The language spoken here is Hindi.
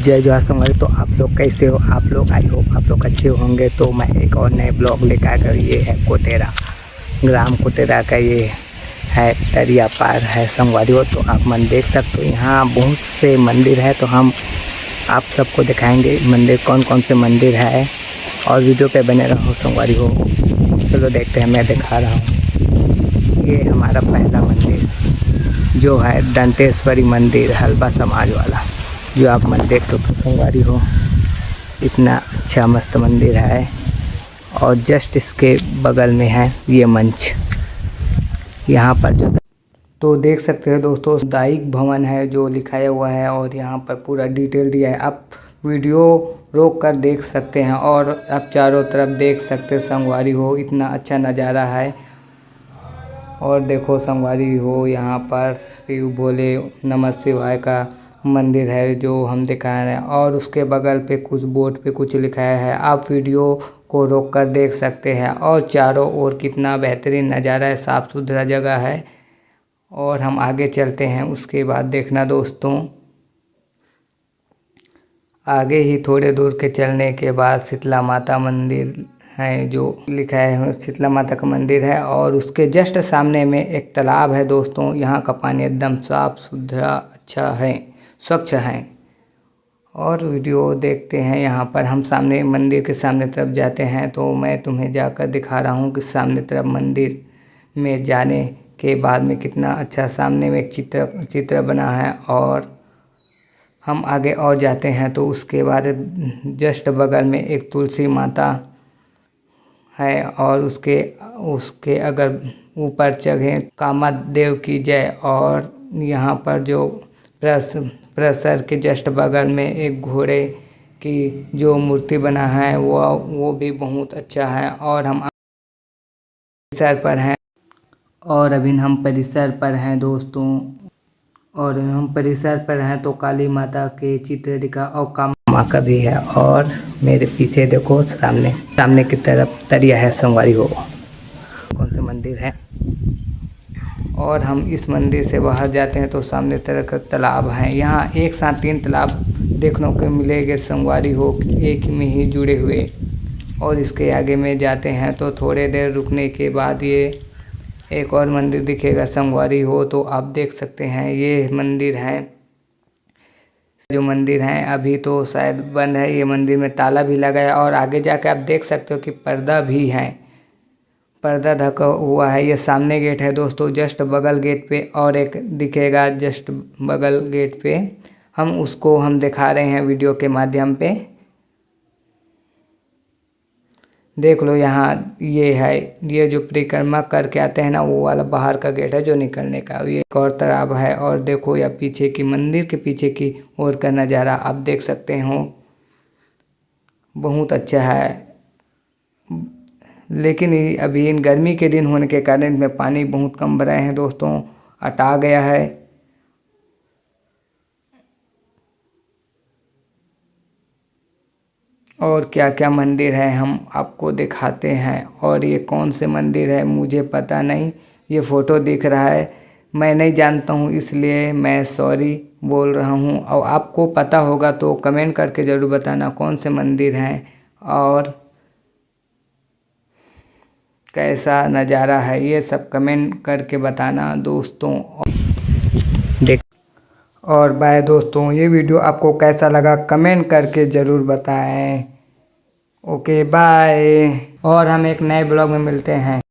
जय जोहार संगवारी। तो आप लोग कैसे हो? आप लोग आई होप आप लोग अच्छे होंगे। तो मैं एक और नए ब्लॉग लेकर आ गया। ये है कोटेरा, ग्राम कोटेरा का ये है दरिया पार है संगवारी हो। तो आप मन देख सकते हो, यहाँ बहुत से मंदिर है। तो हम आप सबको दिखाएंगे मंदिर, कौन कौन से मंदिर है, और वीडियो पे बने रहो संगवारी हो। चलो देखते हैं, मैं दिखा रहा हूँ। ये हमारा पहला मंदिर जो है दंतेश्वरी मंदिर, हलबा समाज वाला, जो आप मन देख तो संगवारी हो। इतना अच्छा मस्त मंदिर है। और जस्ट इसके बगल में है ये मंच, यहाँ पर जो तो देख सकते हो दोस्तों, सामुदायिक भवन है जो लिखाया हुआ है, और यहाँ पर पूरा डिटेल दिया है। आप वीडियो रोक कर देख सकते हैं और आप चारों तरफ देख सकते हो संगवारी हो। इतना अच्छा नज़ारा है। और देखो संगवारी हो, यहाँ पर शिव भोले नमः शिवाय का मंदिर है जो हम दिखा रहे हैं, और उसके बगल पे कुछ बोर्ड पे कुछ लिखाया है। आप वीडियो को रोक कर देख सकते हैं। और चारों ओर कितना बेहतरीन नज़ारा है, साफ़ सुथरा जगह है। और हम आगे चलते हैं, उसके बाद देखना दोस्तों। आगे ही थोड़े दूर के चलने के बाद शीतला माता मंदिर है, जो लिखा है शीतला माता का मंदिर है। और उसके जस्ट सामने में एक तालाब है दोस्तों। यहाँ का पानी एकदम साफ सुथरा अच्छा है, स्वच्छ है। और वीडियो देखते हैं। यहाँ पर हम सामने मंदिर के सामने तरफ जाते हैं, तो मैं तुम्हें जाकर दिखा रहा हूँ कि सामने तरफ मंदिर में जाने के बाद में कितना अच्छा सामने में एक चित्र बना है। और हम आगे और जाते हैं, तो उसके बाद जस्ट बगल में एक तुलसी माता है। और उसके अगर ऊपर चढ़े कामदेव की जय। और यहाँ पर जो प्रसर के जस्ट बगल में एक घोड़े की जो मूर्ति बना है वो भी बहुत अच्छा है। और हम परिसर पर हैं, और अभी हम परिसर पर हैं दोस्तों। और हम परिसर पर हैं तो काली माता के चित्र दिखा, और कामा का भी है। और मेरे पीछे देखो, सामने की तरफ दरिया है संगवारी हो। कौन से मंदिर है। और हम इस मंदिर से बाहर जाते हैं तो सामने तरफ का तालाब है। यहाँ एक साथ 3 तालाब देखने को मिलेंगे संगवारी हो, एक में ही जुड़े हुए। और इसके आगे में जाते हैं तो थोड़े देर रुकने के बाद ये एक और मंदिर दिखेगा संगवारी हो। तो आप देख सकते हैं, ये मंदिर है। जो मंदिर है अभी तो शायद बंद है, ये मंदिर में ताला भी लगा है। और आगे जाकर आप देख सकते हो कि पर्दा भी है, पर्दा ढका हुआ है। ये सामने गेट है दोस्तों, जस्ट बगल गेट पे और एक दिखेगा जस्ट बगल गेट पे। हम दिखा रहे हैं वीडियो के माध्यम पे। देख लो, यहाँ ये है, ये जो परिक्रमा करके आते हैं ना, वो वाला बाहर का गेट है जो निकलने का। ये एक और तालाब है। और देखो या पीछे की मंदिर के पीछे की ओर का नज़ारा आप देख सकते हो, बहुत अच्छा है। लेकिन अभी इन गर्मी के दिन होने के कारण इसमें पानी बहुत कम भरे हैं दोस्तों, अटा गया है। और क्या क्या मंदिर है हम आपको दिखाते हैं। और ये कौन से मंदिर है मुझे पता नहीं, ये फ़ोटो दिख रहा है, मैं नहीं जानता हूँ, इसलिए मैं सॉरी बोल रहा हूँ। और आपको पता होगा तो कमेंट करके ज़रूर बताना कौन से मंदिर हैं और कैसा नज़ारा है, ये सब कमेंट करके बताना दोस्तों। और बाय दोस्तों, ये वीडियो आपको कैसा लगा कमेंट करके ज़रूर बताएं। Okay bye. और हम एक नए ब्लॉग में मिलते हैं।